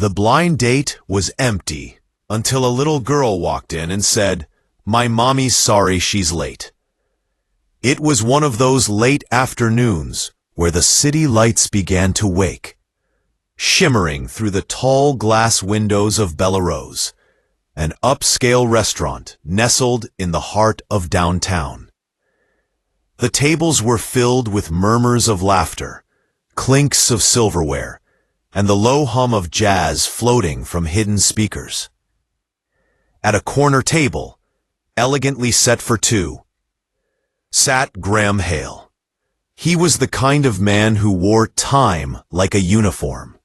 The blind date was empty until a little girl walked in and said, "My mommy's sorry she's late." It was one of those late afternoons where the city lights began to wake, shimmering through the tall glass windows of Bellerose, an upscale restaurant nestled in the heart of downtown. The tables were filled with murmurs of laughter, clinks of silverware, and the low hum of jazz floating from hidden speakers. At a corner table, elegantly set for two, sat Graham Hale. He was the kind of man who wore time like a uniform.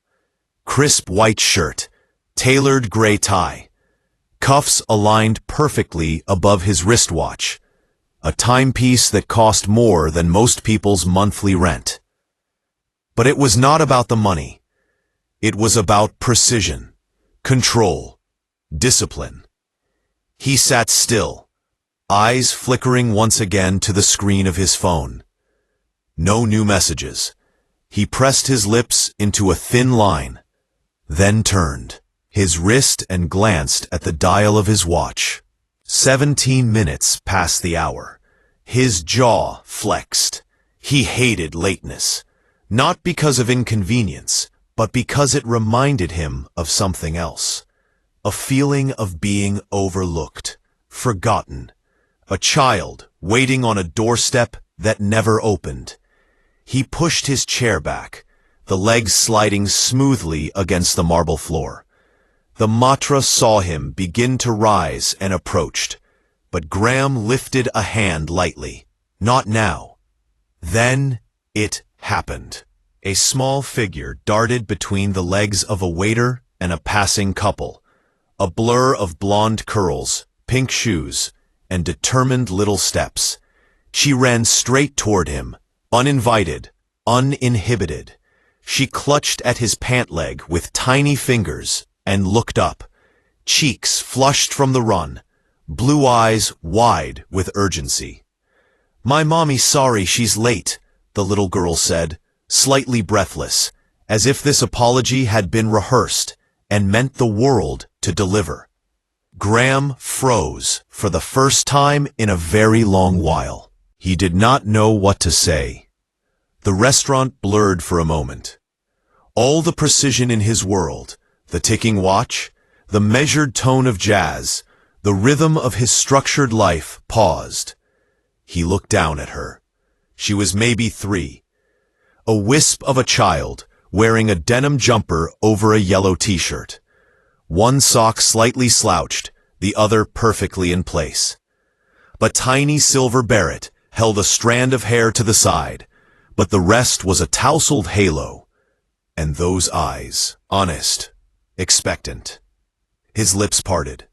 Crisp white shirt, tailored gray tie, cuffs aligned perfectly above his wristwatch, a timepiece that cost more than most people's monthly rent. But it was not about the money. It was about precision, control, discipline. He sat still, eyes flickering once again to the screen of his phone. No new messages. He pressed his lips into a thin line, then turned his wrist and glanced at the dial of his watch. 17 minutes past the hour. His jaw flexed. He hated lateness, not because of inconvenience, but because it reminded him of something else. A feeling of being overlooked, forgotten. A child waiting on a doorstep that never opened. He pushed his chair back, the legs sliding smoothly against the marble floor. The matra saw him begin to rise and approached, but Graham lifted a hand lightly. Not now. Then it happened. A small figure darted between the legs of a waiter and a passing couple, a blur of blonde curls, pink shoes, and determined little steps. She ran straight toward him, uninvited, uninhibited. She clutched at his pant leg with tiny fingers and looked up, cheeks flushed from the run, blue eyes wide with urgency. "My mommy's sorry she's late," the little girl said, slightly breathless, as if this apology had been rehearsed and meant the world to deliver. Graham froze for the first time in a very long while. He did not know what to say. The restaurant blurred for a moment. All the precision in his world, the ticking watch, the measured tone of jazz, the rhythm of his structured life paused. He looked down at her. She was maybe 3. A wisp of a child, wearing a denim jumper over a yellow t-shirt. One sock slightly slouched, the other perfectly in place. A tiny silver barrette held a strand of hair to the side, but the rest was a tousled halo. And those eyes, honest, expectant. His lips parted.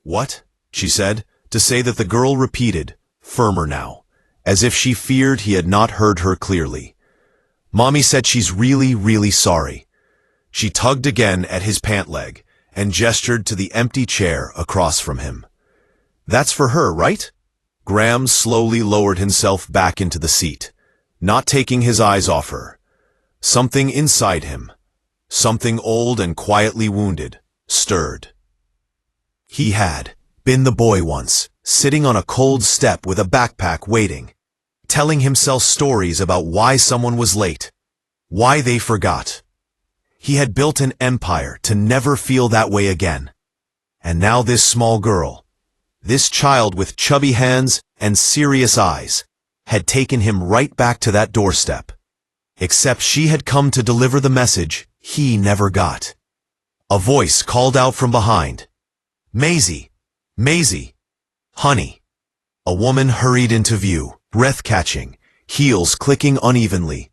What?" she said, to say that the girl repeated, firmer now, as if she feared he had not heard her clearly. "Mommy said she's really, really sorry." She tugged again at his pant leg and gestured to the empty chair across from him. "That's for her, right?" Graham slowly lowered himself back into the seat, not taking his eyes off her. Something inside him, something old and quietly wounded, stirred. He had been the boy once, sitting on a cold step with a backpack waiting, telling himself stories about why someone was late, why they forgot. He had built an empire to never feel that way again. And now this small girl, this child with chubby hands and serious eyes, had taken him right back to that doorstep. Except she had come to deliver the message he never got. A voice called out from behind. "Maisie! Maisie! Honey!" A woman hurried into view, breath-catching, heels clicking unevenly.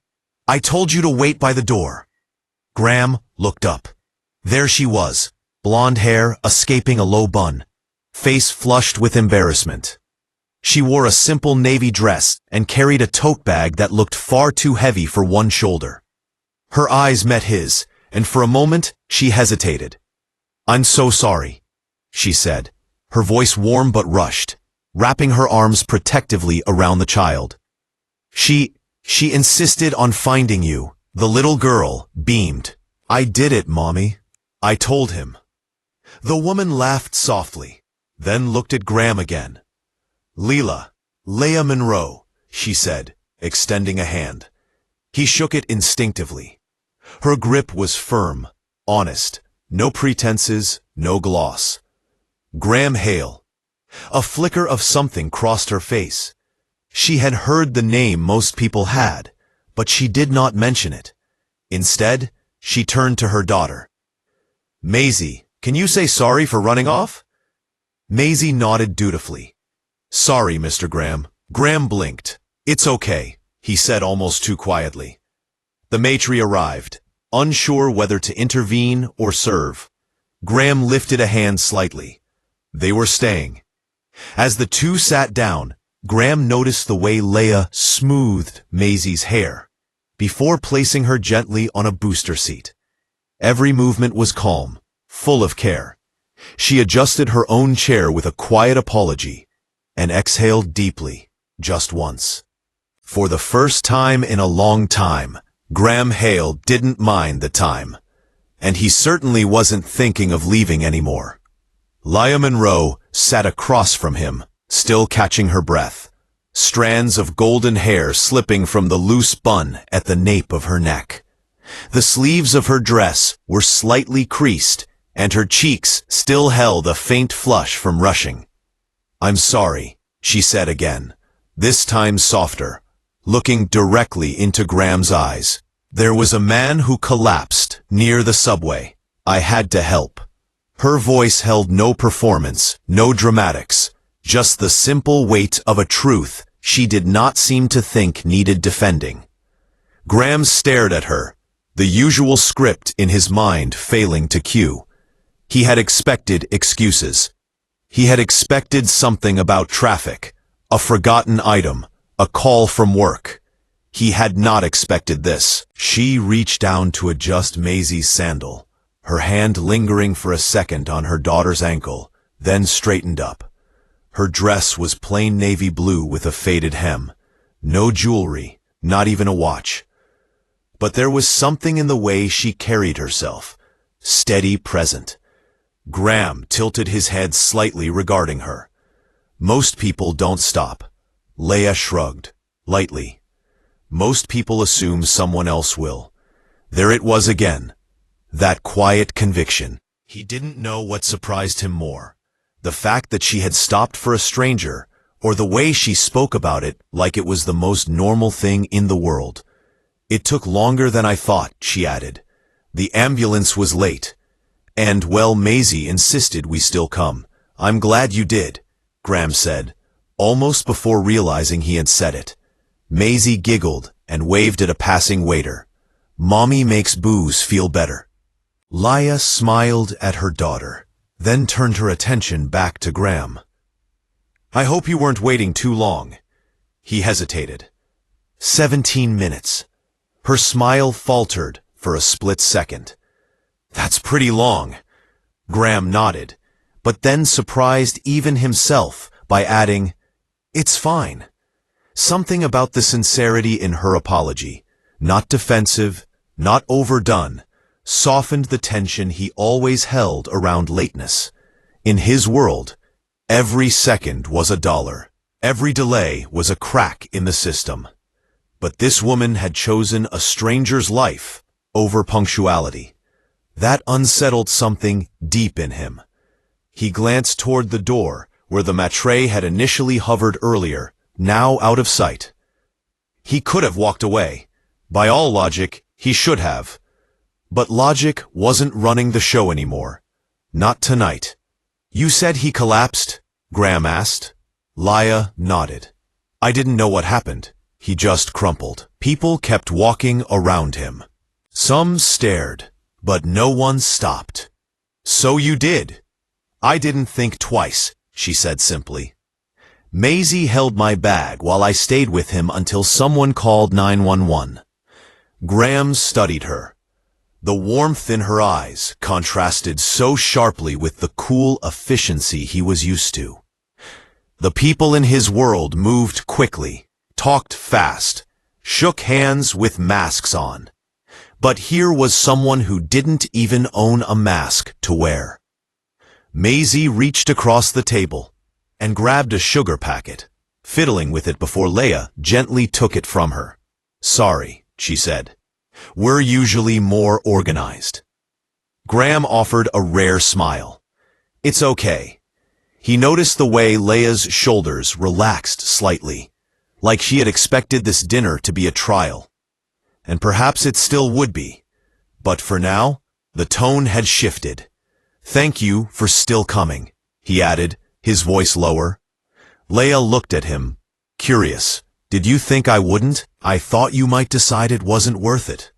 "I told you to wait by the door." Graham looked up. There she was, blonde hair escaping a low bun, face flushed with embarrassment. She wore a simple navy dress and carried a tote bag that looked far too heavy for one shoulder. Her eyes met his, and for a moment she hesitated. "I'm so sorry," she said, her voice warm but rushed, wrapping her arms protectively around the child. She insisted on finding you," the little girl beamed, I did it, Mommy. I told him. The woman laughed softly, then looked at Graham again. Leah Monroe, she said, extending a hand. He shook it instinctively. Her grip was firm, honest, no pretenses, no gloss. Graham Hale. A flicker of something crossed her face. She had heard the name most people had, but she did not mention it. Instead, she turned to her daughter. Maisie, can you say sorry for running off? Maisie nodded dutifully. Sorry, Mr. Graham. Graham blinked. It's okay, he said almost too quietly. The matron arrived, unsure whether to intervene or serve. Graham lifted a hand slightly. They were staying. As the two sat down, Graham noticed the way Leah smoothed Maisie's hair, before placing her gently on a booster seat. Every movement was calm, full of care. She adjusted her own chair with a quiet apology, and exhaled deeply, just once. For the first time in a long time, Graham Hale didn't mind the time, and he certainly wasn't thinking of leaving anymore. Leah Monroe sat across from him, still catching her breath, strands of golden hair slipping from the loose bun at the nape of her neck. The sleeves of her dress were slightly creased, and her cheeks still held a faint flush from rushing. I'm sorry, she said again, this time softer, looking directly into Graham's eyes. There was a man who collapsed near the subway. I had to help. Her voice held no performance, no dramatics, just the simple weight of a truth she did not seem to think needed defending. Graham stared at her, the usual script in his mind failing to cue. He had expected excuses. He had expected something about traffic, a forgotten item, a call from work. He had not expected this. She reached down to adjust Maisie's sandal, her hand lingering for a second on her daughter's ankle, then straightened up. Her dress was plain navy blue with a faded hem. No jewelry, not even a watch. But there was something in the way she carried herself, steady, present. Graham tilted his head slightly regarding her. Most people don't stop. Leah shrugged, lightly. Most people assume someone else will. There it was again. That quiet conviction. He didn't know what surprised him more. The fact that she had stopped for a stranger, or the way she spoke about it like it was the most normal thing in the world. It took longer than I thought, she added. The ambulance was late. And, well, Maisie insisted we still come. I'm glad you did, Graham said, almost before realizing he had said it. Maisie giggled and waved at a passing waiter. Mommy makes booze feel better. Leah smiled at her daughter, then turned her attention back to Graham. I hope you weren't waiting too long. He hesitated. 17 minutes. Her smile faltered for a split second. That's pretty long. Graham nodded, but then surprised even himself by adding, It's fine. Something about the sincerity in her apology, not defensive, not overdone, softened the tension he always held around lateness. In his world, every second was $1. Every delay was a crack in the system. But this woman had chosen a stranger's life over punctuality. That unsettled something deep in him. He glanced toward the door, where the maitre had initially hovered earlier, now out of sight. He could have walked away. By all logic, he should have. But logic wasn't running the show anymore. Not tonight. You said he collapsed? Graham asked. Leah nodded. I didn't know what happened. He just crumpled. People kept walking around him. Some stared, but no one stopped. So you did. I didn't think twice, she said simply. Maisie held my bag while I stayed with him until someone called 911. Graham studied her. The warmth in her eyes contrasted so sharply with the cool efficiency he was used to. The people in his world moved quickly, talked fast, shook hands with masks on. But here was someone who didn't even own a mask to wear. Maisie reached across the table and grabbed a sugar packet, fiddling with it before Leia gently took it from her. "Sorry," she said. "We're usually more organized." Graham offered a rare smile. "It's okay." He noticed the way Leia's shoulders relaxed slightly, like she had expected this dinner to be a trial. And perhaps it still would be. But for now, the tone had shifted. "Thank you for still coming," he added, his voice lower. Leia looked at him, curious. "Did you think I wouldn't? I thought you might decide it wasn't worth it."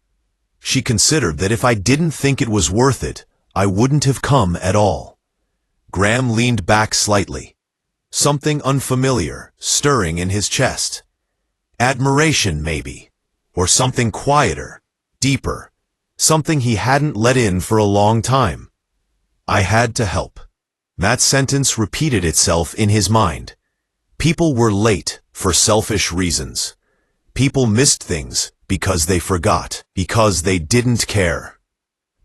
She considered that if I didn't think it was worth it, I wouldn't have come at all. Graham leaned back slightly, something unfamiliar stirring in his chest. Admiration, maybe, or something quieter, deeper, something he hadn't let in for a long time. "I had to help." That sentence repeated itself in his mind. People were late for selfish reasons. People missed things because they forgot, because they didn't care.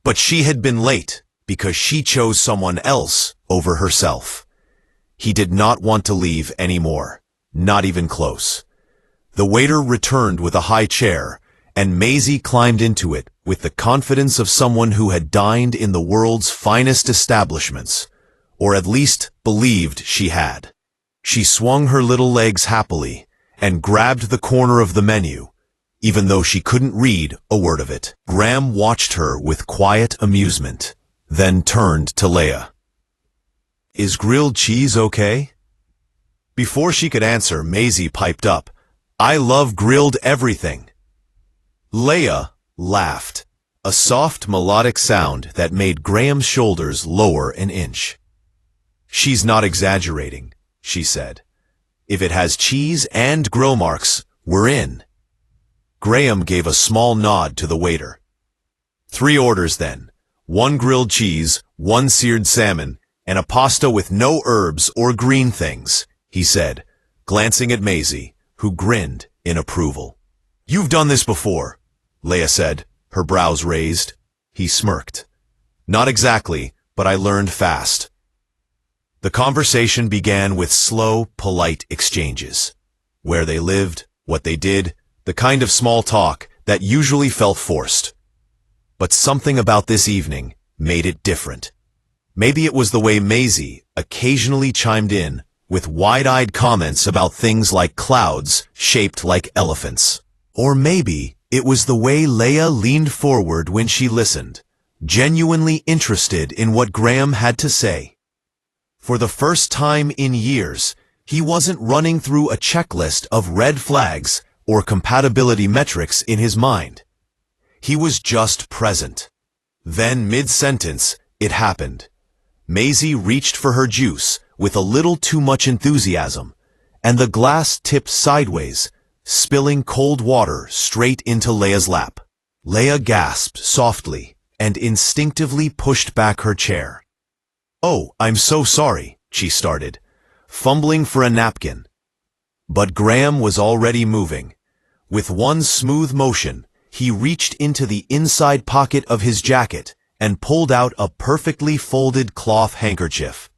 But she had been late because she chose someone else over herself. He did not want to leave anymore, not even close. The waiter returned with a high chair, and Maisie climbed into it with the confidence of someone who had dined in the world's finest establishments, or at least believed she had. She swung her little legs happily and grabbed the corner of the menu, even though she couldn't read a word of it. Graham watched her with quiet amusement, then turned to Leia. "Is grilled cheese okay?" Before she could answer, Maisie piped up, "I love grilled everything." Leia laughed, a soft melodic sound that made Graham's shoulders lower an inch. "She's not exaggerating," she said. "If it has cheese and grill marks, we're in." Graham gave a small nod to the waiter. "3 orders then. 1 grilled cheese, 1 seared salmon, and a pasta with no herbs or green things," he said, glancing at Maisie, who grinned in approval. "You've done this before," Leia said, her brows raised. He smirked. "Not exactly, but I learned fast." The conversation began with slow, polite exchanges. Where they lived, what they did, the kind of small talk that usually felt forced. But something about this evening made it different. Maybe it was the way Maisie occasionally chimed in with wide-eyed comments about things like clouds shaped like elephants. Or maybe it was the way Leia leaned forward when she listened, genuinely interested in what Graham had to say. For the first time in years, he wasn't running through a checklist of red flags or compatibility metrics in his mind. He was just present. Then, mid-sentence, it happened. Maisie reached for her juice with a little too much enthusiasm, and the glass tipped sideways, spilling cold water straight into Leia's lap. Leia gasped softly and instinctively pushed back her chair. "Oh, I'm so sorry," she started, fumbling for a napkin. But Graham was already moving. With one smooth motion, he reached into the inside pocket of his jacket and pulled out a perfectly folded cloth handkerchief.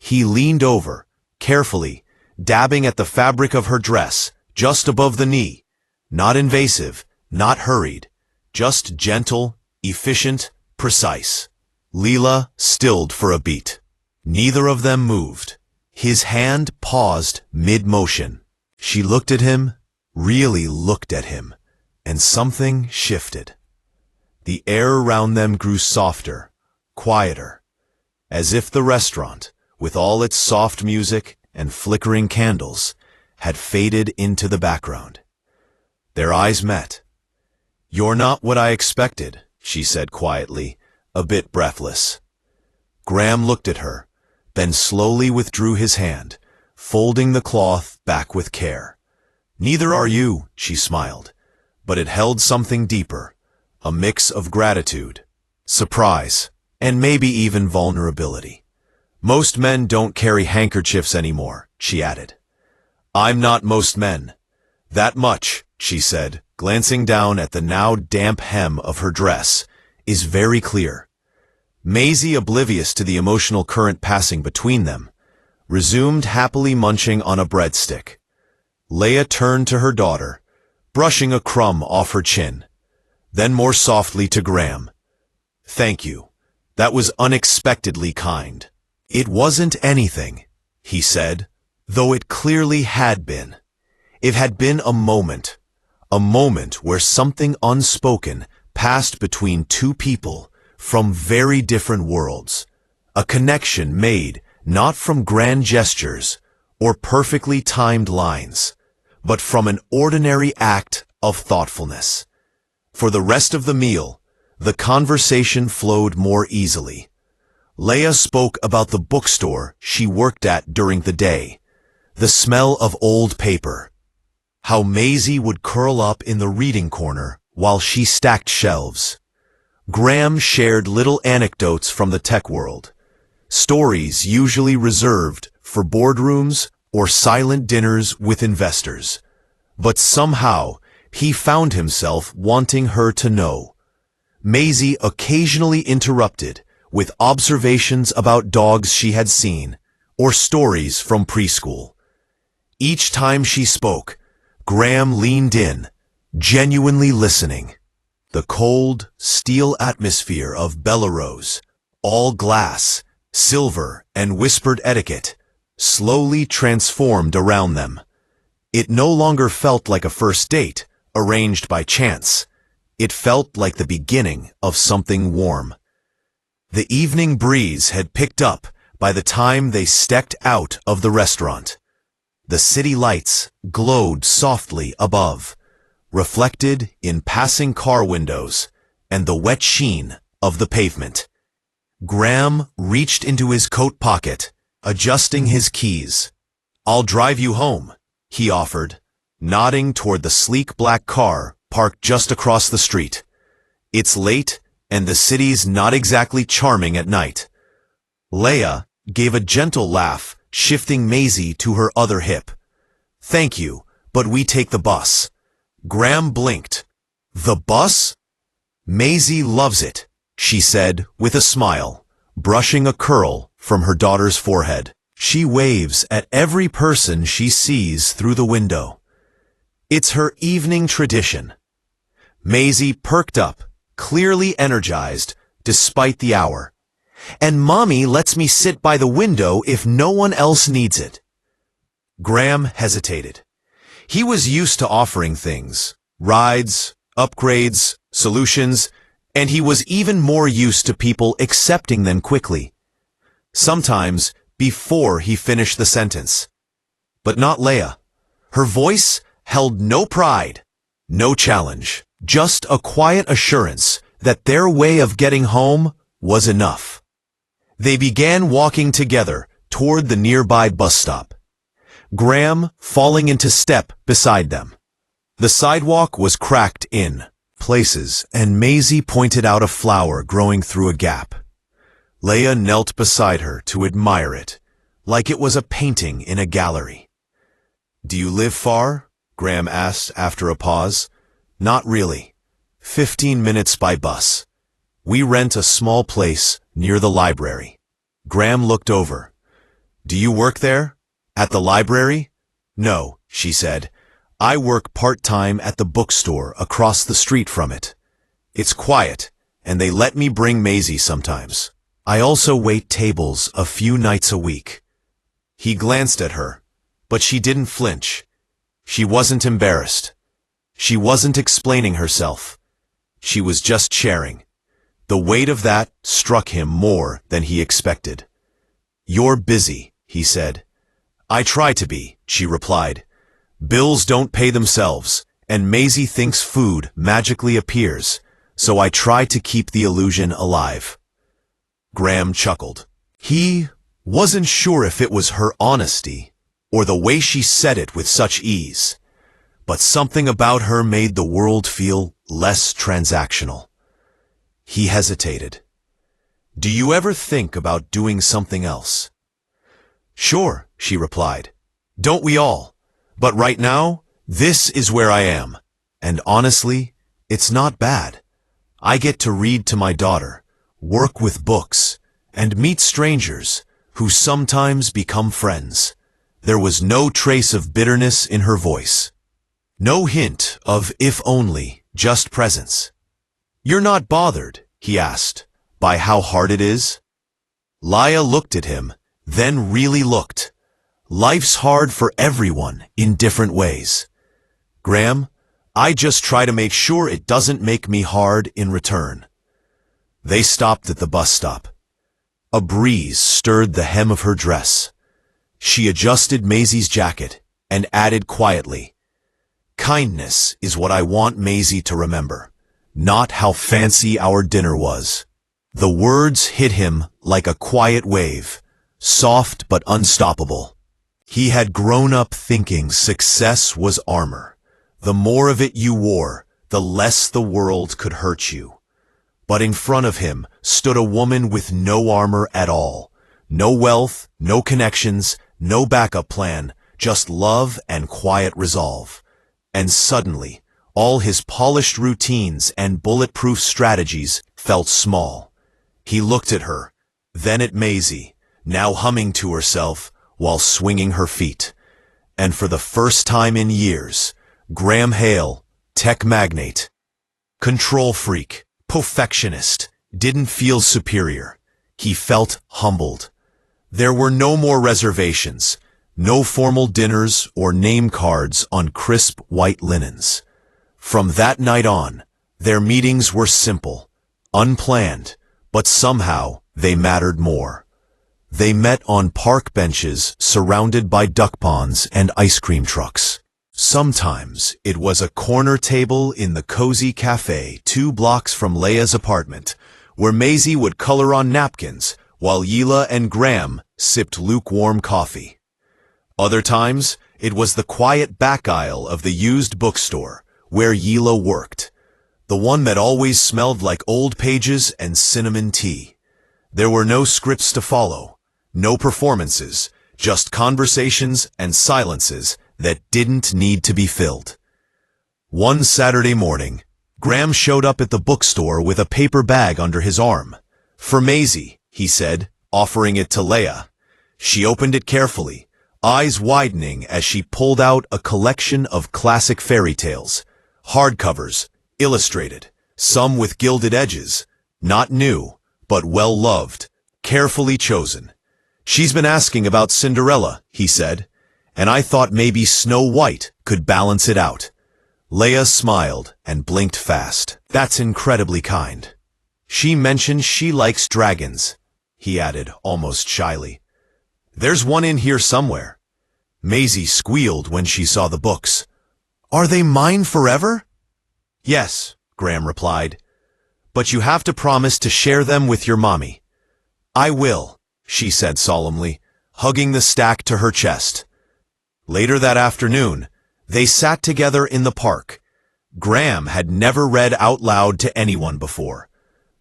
He leaned over, carefully, dabbing at the fabric of her dress, just above the knee. Not invasive, not hurried, just gentle, efficient, precise. Leela stilled for a beat. Neither of them moved. His hand paused mid-motion. She looked at him, really looked at him, and something shifted. The air around them grew softer, quieter, as if the restaurant, with all its soft music and flickering candles, had faded into the background. Their eyes met. "You're not what I expected," she said quietly, a bit breathless. Graham looked at her, then slowly withdrew his hand, folding the cloth back with care. "Neither are you," she smiled, but it held something deeper, a mix of gratitude, surprise, and maybe even vulnerability. "Most men don't carry handkerchiefs anymore," she added. "I'm not most men. That much she said, glancing down at the now damp hem of her dress, is very clear. Maisie, oblivious to the emotional current passing between them, resumed happily munching on a breadstick. Leia turned to her daughter, brushing a crumb off her chin, then more softly to Graham. "Thank you. That was unexpectedly kind." "It wasn't anything," he said, though it clearly had been. It had been a moment where something unspoken passed between two people from very different worlds, a connection made not from grand gestures or perfectly timed lines, but from an ordinary act of thoughtfulness. For the rest of the meal, the conversation flowed more easily. Leia spoke about the bookstore she worked at during the day, the smell of old paper, how Maisie would curl up in the reading corner while she stacked shelves. Graham shared little anecdotes from the tech world, stories usually reserved for boardrooms or silent dinners with investors. But somehow, he found himself wanting her to know. Maisie occasionally interrupted with observations about dogs she had seen, or stories from preschool. Each time she spoke, Graham leaned in, genuinely listening. The cold, steel atmosphere of Bellerose, all glass, silver, and whispered etiquette, slowly transformed around them. It no longer felt like a first date, arranged by chance. It felt like the beginning of something warm. The evening breeze had picked up by the time they stepped out of the restaurant. The city lights glowed softly above, reflected in passing car windows and the wet sheen of the pavement. Graham reached into his coat pocket, adjusting his keys. "I'll drive you home," he offered, nodding toward the sleek black car parked just across the street. "It's late, and the city's not exactly charming at night." Leia gave a gentle laugh, shifting Maisie to her other hip. "Thank you, but we take the bus." Graham blinked. "The bus?" "Maisie loves it," she said with a smile, brushing a curl from her daughter's forehead. "She waves at every person she sees through the window. It's her evening tradition." Maisie perked up, clearly energized despite the hour. "And Mommy lets me sit by the window if no one else needs it." Graham hesitated. He was used to offering things, rides, upgrades, solutions, and he was even more used to people accepting them quickly. Sometimes before he finished the sentence. But not Leia. Her voice held no pride, no challenge, just a quiet assurance that their way of getting home was enough. They began walking together toward the nearby bus stop, Graham falling into step beside them. The sidewalk was cracked in places, and Maisie pointed out a flower growing through a gap. Leia knelt beside her to admire it, like it was a painting in a gallery. "Do you live far?" Graham asked after a pause. "Not really. 15 minutes by bus. We rent a small place near the library." Graham looked over. "Do you work there? At the library?" "No," she said. "I work part-time at the bookstore across the street from it. It's quiet, and they let me bring Maisie sometimes. I also wait tables a few nights a week." He glanced at her, but she didn't flinch. She wasn't embarrassed. She wasn't explaining herself. She was just sharing. The weight of that struck him more than he expected. "You're busy," he said. "I try to be," she replied. "Bills don't pay themselves, and Maisie thinks food magically appears, so I try to keep the illusion alive." Graham chuckled. He wasn't sure if it was her honesty or the way she said it with such ease, but something about her made the world feel less transactional. He hesitated. "Do you ever think about doing something else?" "Sure," she replied. "Don't we all? But right now, this is where I am." And honestly, it's not bad. I get to read to my daughter, work with books, and meet strangers who sometimes become friends. There was no trace of bitterness in her voice. No hint of if only, just presence. "You're not bothered," he asked, "by how hard it is?" Leia looked at him, then really looked. Life's hard for everyone in different ways. "Graham, I just try to make sure it doesn't make me hard in return." They stopped at the bus stop. A breeze stirred the hem of her dress. She adjusted Maisie's jacket and added quietly, "Kindness is what I want Maisie to remember, not how fancy our dinner was." The words hit him like a quiet wave, soft but unstoppable. He had grown up thinking success was armor. The more of it you wore, the less the world could hurt you. But in front of him stood a woman with no armor at all. No wealth, no connections, no backup plan, just love and quiet resolve. And suddenly, all his polished routines and bulletproof strategies felt small. He looked at her, then at Maisie, now humming to herself while swinging her feet. And for the first time in years, Graham Hale, tech magnate, control freak, perfectionist, didn't feel superior. He felt humbled. There were no more reservations, no formal dinners or name cards on crisp white linens. From that night on, their meetings were simple, unplanned, but somehow they mattered more. They met on park benches surrounded by duck ponds and ice cream trucks. Sometimes it was a corner table in the cozy cafe 2 blocks from Leia's apartment, where Maisie would color on napkins while Yila and Graham sipped lukewarm coffee. Other times, it was the quiet back aisle of the used bookstore, where Yila worked, the one that always smelled like old pages and cinnamon tea. There were no scripts to follow, no performances, just conversations and silences that didn't need to be filled. One Saturday morning, Graham showed up at the bookstore with a paper bag under his arm. "For Maisie," he said, offering it to Leia. She opened it carefully, eyes widening as she pulled out a collection of classic fairy tales, hardcovers, illustrated, some with gilded edges, not new, but well-loved, carefully chosen. "She's been asking about Cinderella," he said, "and I thought maybe Snow White could balance it out." Leia smiled and blinked fast. "That's incredibly kind." "She mentioned she likes dragons," he added almost shyly. "There's one in here somewhere." Maisie squealed when she saw the books. "Are they mine forever?" "Yes," Graham replied, "but you have to promise to share them with your mommy." "I will," she said solemnly, hugging the stack to her chest. Later that afternoon, they sat together in the park. Graham had never read out loud to anyone before.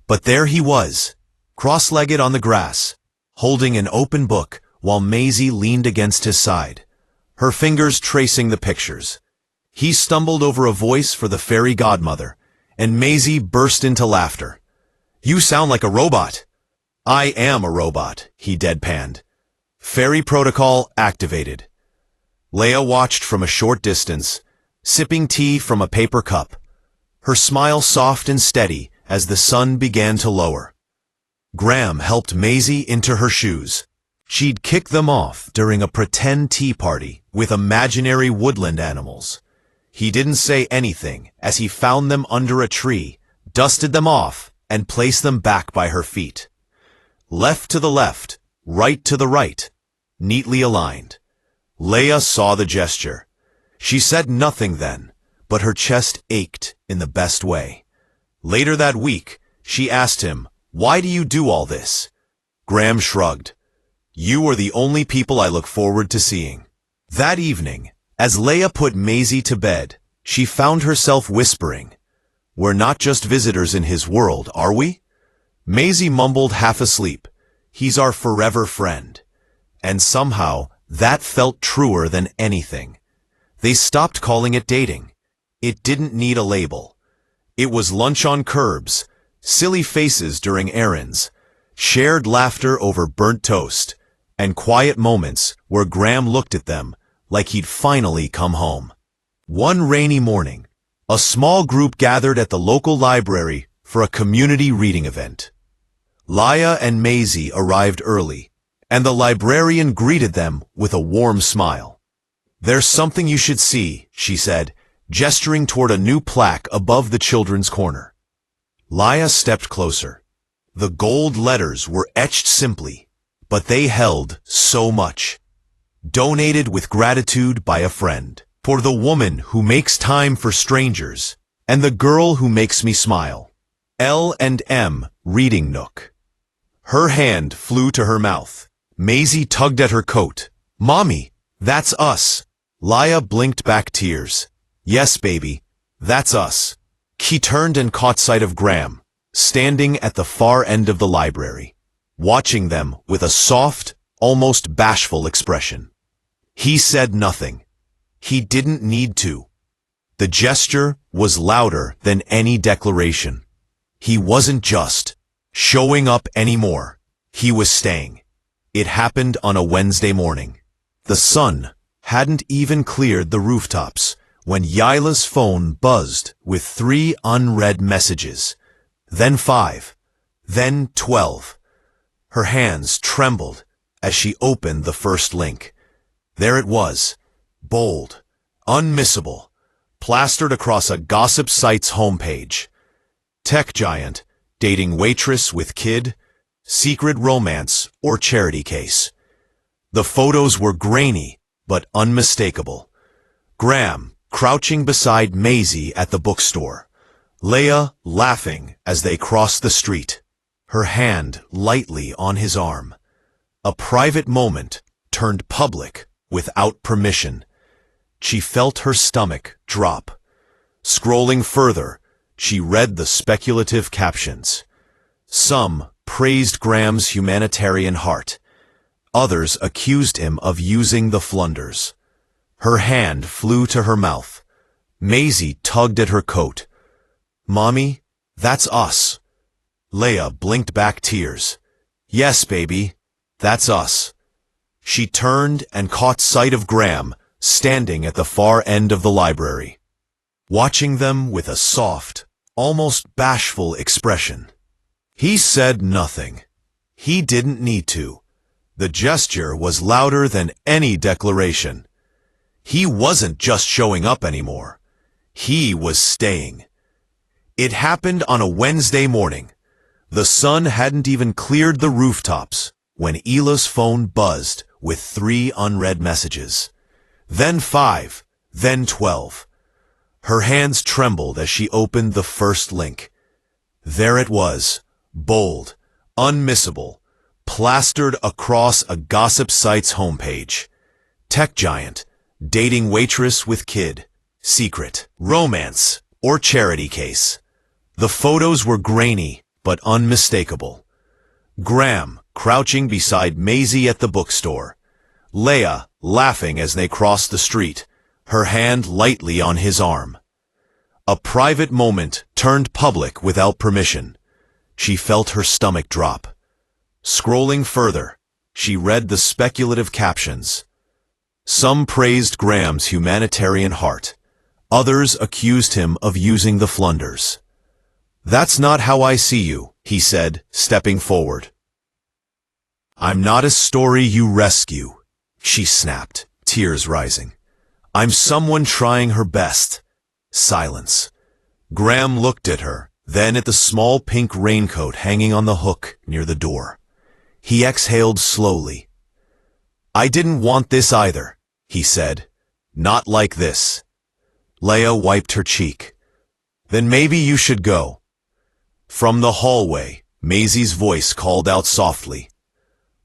But there he was, cross-legged on the grass, holding an open book while Maisie leaned against his side, her fingers tracing the pictures. He stumbled over a voice for the fairy godmother, and Maisie burst into laughter. "You sound like a robot." "I am a robot," he deadpanned. Fairy protocol activated. Leia watched from a short distance, sipping tea from a paper cup, her smile soft and steady as the sun began to lower. Graham helped Maisie into her shoes. She'd kicked them off during a pretend tea party with imaginary woodland animals. He didn't say anything as he found them under a tree, dusted them off, and placed them back by her feet. Left to the left, right to the right, neatly aligned. Leia saw the gesture. She said nothing then, but her chest ached in the best way. Later that week, she asked him, "Why do you do all this?" Graham shrugged. "You are the only people I look forward to seeing." That evening, as Leia put Maisie to bed, she found herself whispering, "We're not just visitors in his world, are we?" Maisie mumbled half asleep, "He's our forever friend." And somehow, that felt truer than anything. They stopped calling it dating. It didn't need a label. It was lunch on curbs, silly faces during errands, shared laughter over burnt toast, and quiet moments where Graham looked at them like he'd finally come home. One rainy morning, a small group gathered at the local library for a community reading event. Leah and Maisie arrived early, and the librarian greeted them with a warm smile. "There's something you should see," she said, gesturing toward a new plaque above the children's corner. Leah stepped closer. The gold letters were etched simply, but they held so much. Donated with gratitude by a friend, for the woman who makes time for strangers, and the girl who makes me smile. L&M Reading Nook. Her hand flew to her mouth. Maisie tugged at her coat. "Mommy, that's us." Leah blinked back tears. "Yes, baby, that's us." She turned and caught sight of Graham, standing at the far end of the library, watching them with a soft, almost bashful expression. He said nothing. He didn't need to. The gesture was louder than any declaration. He wasn't just showing up anymore. He was staying. It happened on a Wednesday morning. The sun hadn't even cleared the rooftops when Yila's phone buzzed with 3 unread messages, then 5, then 12. Her hands trembled as she opened the first link. There it was, bold, unmissable, plastered across a gossip site's homepage. Tech giant, dating waitress with kid, secret romance, or charity case. The photos were grainy, but unmistakable. Graham, crouching beside Maisie at the bookstore. Leah, laughing as they crossed the street, her hand lightly on his arm. A private moment turned public without permission. She felt her stomach drop. Scrolling further, she read the speculative captions. Some praised Graham's humanitarian heart. Others accused him of using the flunders. Her hand flew to her mouth. Maisie tugged at her coat. "Mommy, that's us." Leah blinked back tears. "Yes, baby, that's us." She turned and caught sight of Graham standing at the far end of the library, watching them with a soft, almost bashful expression. He said nothing. He didn't need to. The gesture was louder than any declaration. He wasn't just showing up anymore. He was staying. It happened on a Wednesday morning. The sun hadn't even cleared the rooftops when Ila's phone buzzed with 3 unread messages. Then 5, then 12. Her hands trembled as she opened the first link. There it was, bold, unmissable, plastered across a gossip site's homepage. Tech giant, dating waitress with kid, secret, romance, or charity case. The photos were grainy, but unmistakable. Graham, crouching beside Maisie at the bookstore. Leah, laughing as they crossed the street, her hand lightly on his arm. A private moment turned public without permission. She felt her stomach drop. Scrolling further, she read the speculative captions. Some praised Graham's humanitarian heart. Others accused him of using the flunders. "That's not how I see you," he said, stepping forward. "I'm not a story you rescue," she snapped, tears rising. "I'm someone trying her best." Silence. Graham looked at her, then at the small pink raincoat hanging on the hook near the door. He exhaled slowly. "I didn't want this either," he said. "Not like this." Leah wiped her cheek. "Then maybe you should go." From the hallway, Maisie's voice called out softly.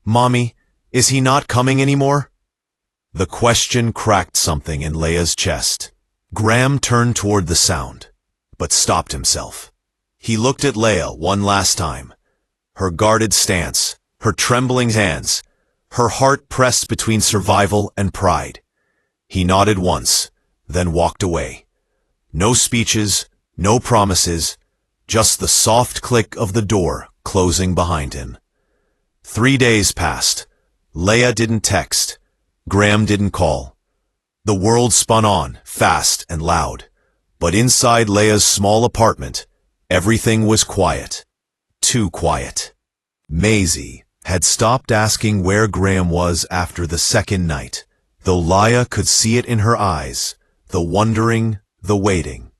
"Mommy, is he not coming anymore?" The question cracked something in Leah's chest. Graham turned toward the sound, but stopped himself. He looked at Leah one last time. Her guarded stance, her trembling hands, her heart pressed between survival and pride. He nodded once, then walked away. No speeches, no promises, just the soft click of the door closing behind him. 3 days passed. Leia didn't text. Graham didn't call. The world spun on, fast and loud. But inside Leia's small apartment, everything was quiet. Too quiet. Maisie had stopped asking where Graham was after the second night, though Leia could see it in her eyes, the wondering, the waiting.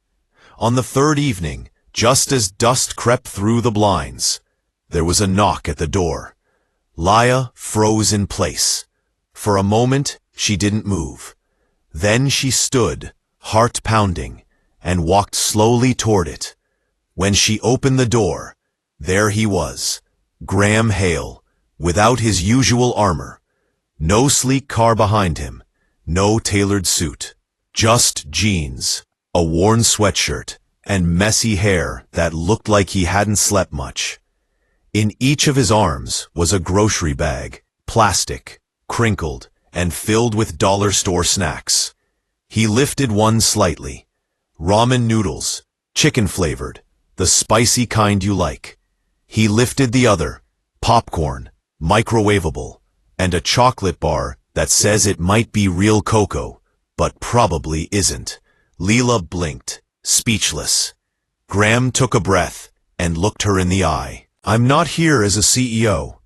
On the third evening, just as dusk crept through the blinds, there was a knock at the door. Leia froze in place. For a moment, she didn't move. Then she stood, heart pounding, and walked slowly toward it. When she opened the door, there he was, Graham Hale, without his usual armor. No sleek car behind him, no tailored suit. Just jeans, a worn sweatshirt, and messy hair that looked like he hadn't slept much. In each of his arms was a grocery bag, plastic, crinkled, and filled with dollar store snacks. He lifted one slightly. Ramen noodles, chicken-flavored, the spicy kind you like. He lifted the other, popcorn, microwavable, and a chocolate bar that says it might be real cocoa, but probably isn't. Leela blinked, speechless. Graham took a breath and looked her in the eye. I'm not here as a CEO.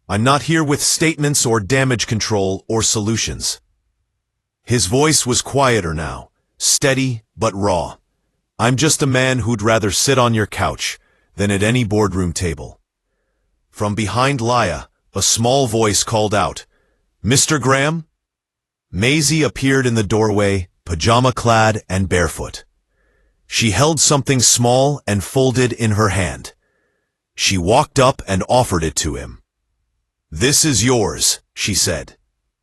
I'm not here with statements or damage control or solutions. His voice was quieter now, steady but raw. I'm just a man who'd rather sit on your couch than at any boardroom table. From behind Leia, a small voice called out, Mr. Graham? Maisie appeared in the doorway, pajama-clad and barefoot. She held something small and folded in her hand. She walked up and offered it to him. This is yours, she said.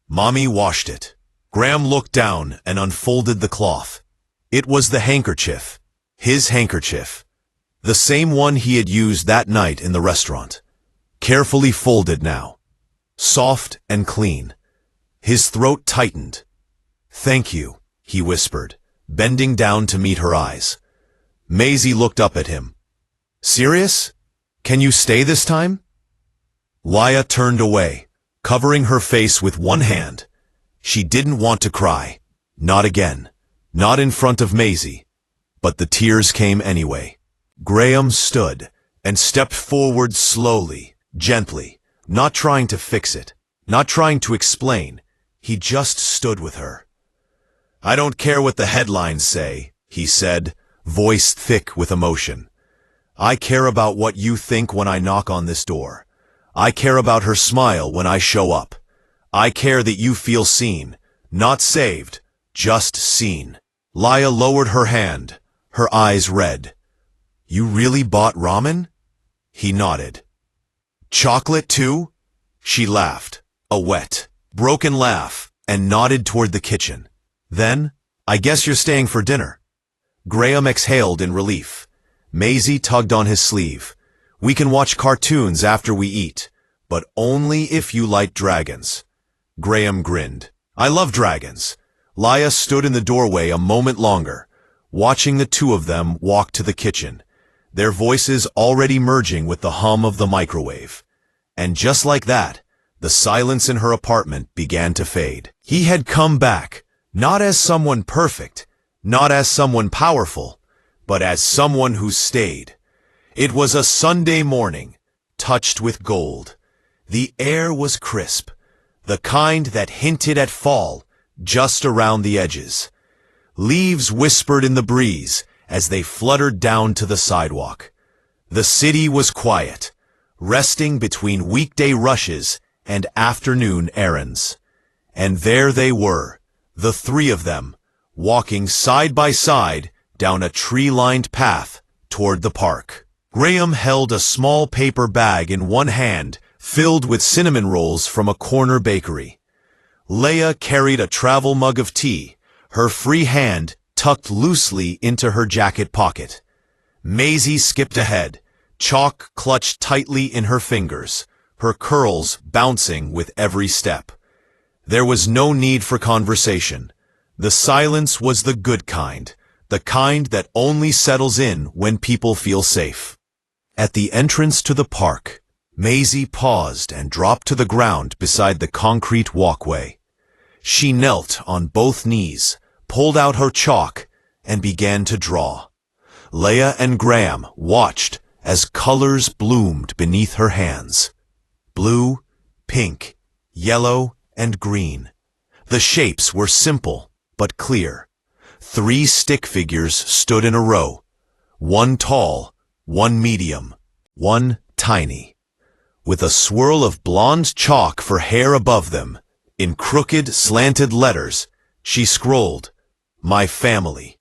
Mommy washed it. Graham looked down and unfolded the cloth. It was the handkerchief. His handkerchief. The same one he had used that night in the restaurant. Carefully folded now. Soft and clean. His throat tightened. Thank you, he whispered, bending down to meet her eyes. Maisie looked up at him. Serious? Can you stay this time? Leia turned away, covering her face with one hand. She didn't want to cry. Not again. Not in front of Maisie. But the tears came anyway. Graham stood and stepped forward slowly, gently, not trying to fix it, not trying to explain. He just stood with her. I don't care what the headlines say, he said, voice thick with emotion. I care about what you think when I knock on this door. I care about her smile when I show up. I care that you feel seen, not saved, just seen. Leia lowered her hand, her eyes red. You really bought ramen? He nodded. Chocolate too? She laughed, a wet, broken laugh, and nodded toward the kitchen. Then, I guess you're staying for dinner. Graham exhaled in relief. Maisie tugged on his sleeve. We can watch cartoons after we eat, but only if you like dragons. Graham grinned. I love dragons. Leia stood in the doorway a moment longer, watching the two of them walk to the kitchen, their voices already merging with the hum of the microwave. And just like that, the silence in her apartment began to fade. He had come back, not as someone perfect, not as someone powerful, but as someone who stayed. It was a Sunday morning, touched with gold. The air was crisp, the kind that hinted at fall just around the edges. Leaves whispered in the breeze as they fluttered down to the sidewalk. The city was quiet, resting between weekday rushes and afternoon errands. And there they were, the three of them, walking side by side down a tree-lined path toward the park. Graham held a small paper bag in one hand, filled with cinnamon rolls from a corner bakery. Leia carried a travel mug of tea, her free hand tucked loosely into her jacket pocket. Maisie skipped ahead, chalk clutched tightly in her fingers, her curls bouncing with every step. There was no need for conversation. The silence was the good kind, the kind that only settles in when people feel safe. At the entrance to the park, Maisie paused and dropped to the ground beside the concrete walkway. She knelt on both knees, pulled out her chalk, and began to draw. Leah and Graham watched as colors bloomed beneath her hands. Blue, pink, yellow, and green. The shapes were simple but clear. 3 stick figures stood in a row. 1 tall, 1 medium, 1 tiny. With a swirl of blonde chalk for hair above them, in crooked, slanted letters, she scrolled, "My family."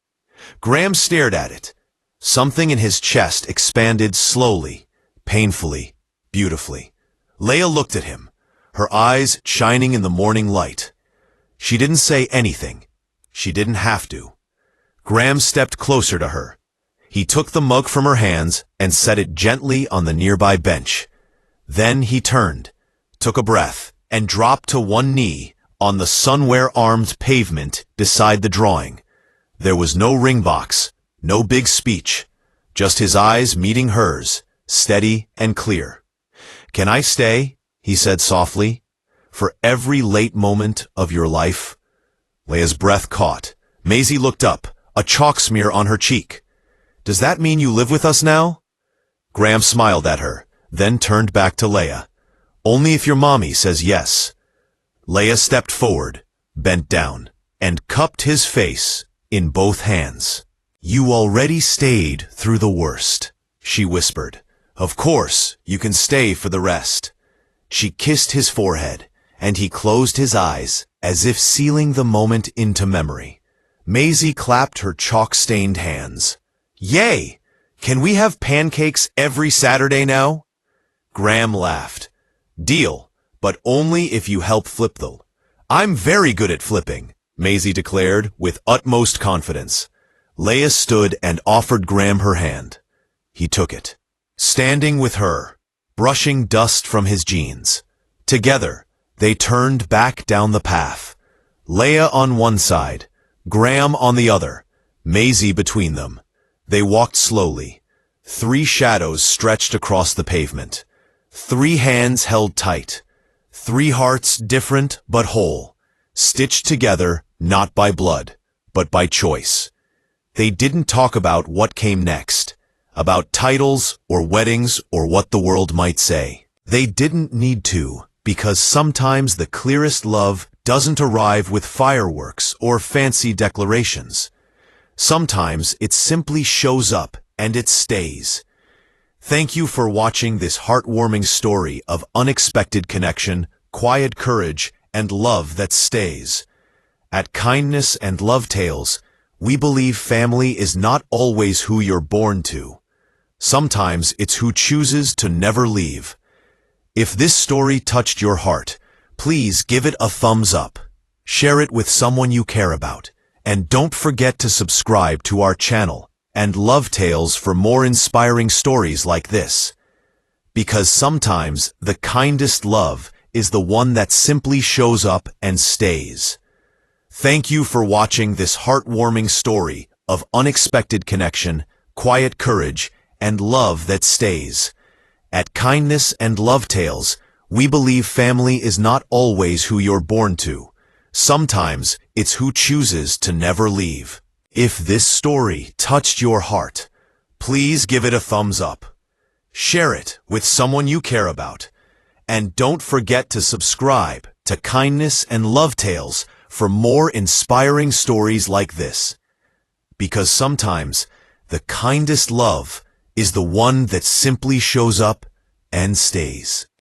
Graham stared at it. Something in his chest expanded slowly, painfully, beautifully. Leah looked at him, her eyes shining in the morning light. She didn't say anything. She didn't have to. Graham stepped closer to her. He took the mug from her hands and set it gently on the nearby bench. Then he turned, took a breath, and dropped to one knee on the sunwear-armed pavement beside the drawing. There was no ring box, no big speech, just his eyes meeting hers, steady and clear. "Can I stay?" he said softly, "for every late moment of your life?" Leah's breath caught. Maisie looked up, a chalk smear on her cheek. "Does that mean you live with us now?" Graham smiled at her, then turned back to Leah. "Only if your mommy says yes." Leah stepped forward, bent down, and cupped his face in both hands. "You already stayed through the worst," she whispered. "Of course, you can stay for the rest." She kissed his forehead, and he closed his eyes, as if sealing the moment into memory. Maisie clapped her chalk-stained hands. "Yay! Can we have pancakes every Saturday now?" Graham laughed. "Deal, but only if you help flip them." "I'm very good at flipping," Maisie declared with utmost confidence. Leah stood and offered Graham her hand. He took it. Standing with her, brushing dust from his jeans. Together, they turned back down the path. Leah on one side, Graham on the other, Maisie between them. They walked slowly. 3 shadows stretched across the pavement. 3 hands held tight. 3 hearts different but whole, stitched together not by blood, but by choice. They didn't talk about what came next, about titles or weddings or what the world might say. They didn't need to, because sometimes the clearest love doesn't arrive with fireworks or fancy declarations. Sometimes it simply shows up and it stays. Thank you for watching this heartwarming story of unexpected connection, quiet courage, and love that stays. At Kindness and Love Tales, we believe family is not always who you're born to. Sometimes it's who chooses to never leave. If this story touched your heart, please give it a thumbs up. Share it with someone you care about. And don't forget to subscribe to our channel and Love Tales for more inspiring stories like this. Because sometimes the kindest love is the one that simply shows up and stays. Thank you for watching this heartwarming story of unexpected connection, quiet courage, and love that stays. At Kindness and Love Tales, we believe family is not always who you're born to. Sometimes it's who chooses to never leave. If this story touched your heart, please give it a thumbs up. Share it with someone you care about. And don't forget to subscribe to Kindness and Love Tales for more inspiring stories like this. Because sometimes the kindest love is the one that simply shows up and stays.